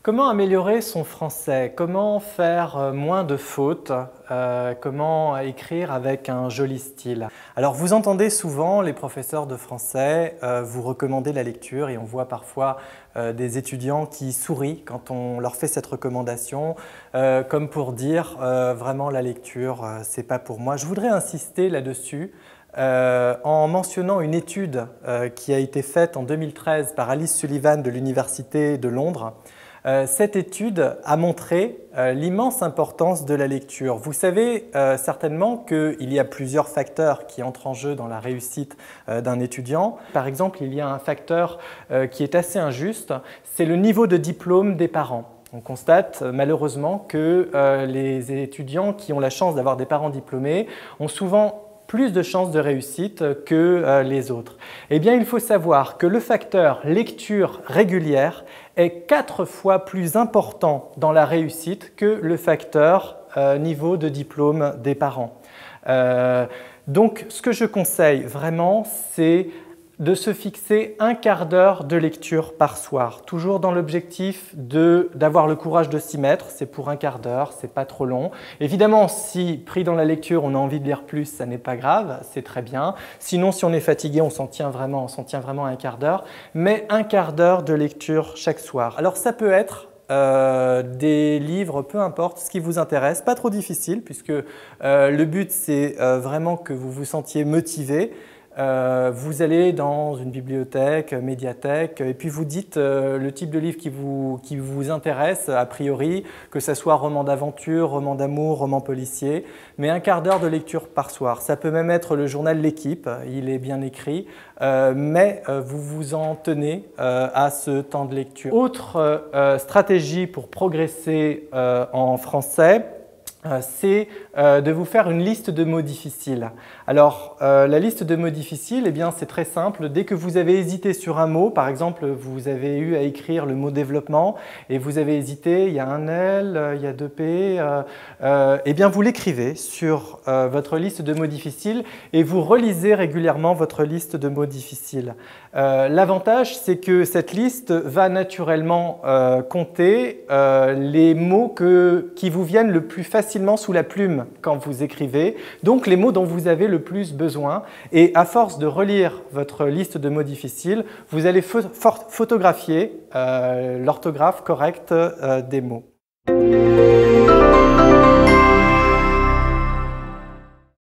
Comment améliorer son français? Comment faire moins de fautes? Comment écrire avec un joli style? Alors vous entendez souvent les professeurs de français vous recommander la lecture et on voit parfois des étudiants qui sourient quand on leur fait cette recommandation comme pour dire vraiment la lecture c'est pas pour moi. Je voudrais insister là-dessus en mentionnant une étude qui a été faite en 2013 par Alice Sullivan de l'Université de Londres. Cette étude a montré l'immense importance de la lecture. Vous savez certainement qu'il y a plusieurs facteurs qui entrent en jeu dans la réussite d'un étudiant. Par exemple, il y a un facteur qui est assez injuste, c'est le niveau de diplôme des parents. On constate malheureusement que les étudiants qui ont la chance d'avoir des parents diplômés ont souvent plus de chances de réussite que les autres. Eh bien, il faut savoir que le facteur lecture régulière est 4 fois plus important dans la réussite que le facteur niveau de diplôme des parents. Donc, ce que je conseille vraiment, c'est de se fixer un quart d'heure de lecture par soir, toujours dans l'objectif d'avoir le courage de s'y mettre. C'est pour un quart d'heure, c'est pas trop long. Évidemment, si pris dans la lecture, on a envie de lire plus, ça n'est pas grave, c'est très bien. Sinon, si on est fatigué, on s'en tient vraiment à un quart d'heure, mais un quart d'heure de lecture chaque soir. Alors ça peut être des livres, peu importe ce qui vous intéresse, pas trop difficile puisque le but c'est vraiment que vous vous sentiez motivé. Vous allez dans une bibliothèque, médiathèque, et puis vous dites le type de livre qui vous intéresse, a priori, que ce soit roman d'aventure, roman d'amour, roman policier, mais un quart d'heure de lecture par soir. Ça peut même être le journal L'Équipe, il est bien écrit, mais vous vous en tenez à ce temps de lecture. Autre stratégie pour progresser en français, c'est de vous faire une liste de mots difficiles. Alors, la liste de mots difficiles, eh bien, c'est très simple. Dès que vous avez hésité sur un mot, par exemple, vous avez eu à écrire le mot développement et vous avez hésité, il y a un L, il y a 2 P, eh bien, vous l'écrivez sur votre liste de mots difficiles et vous relisez régulièrement votre liste de mots difficiles. L'avantage, c'est que cette liste va naturellement compter les mots qui vous viennent le plus facilement sous la plume quand vous écrivez, donc les mots dont vous avez le plus besoin. Et à force de relire votre liste de mots difficiles, vous allez photographier l'orthographe correcte des mots.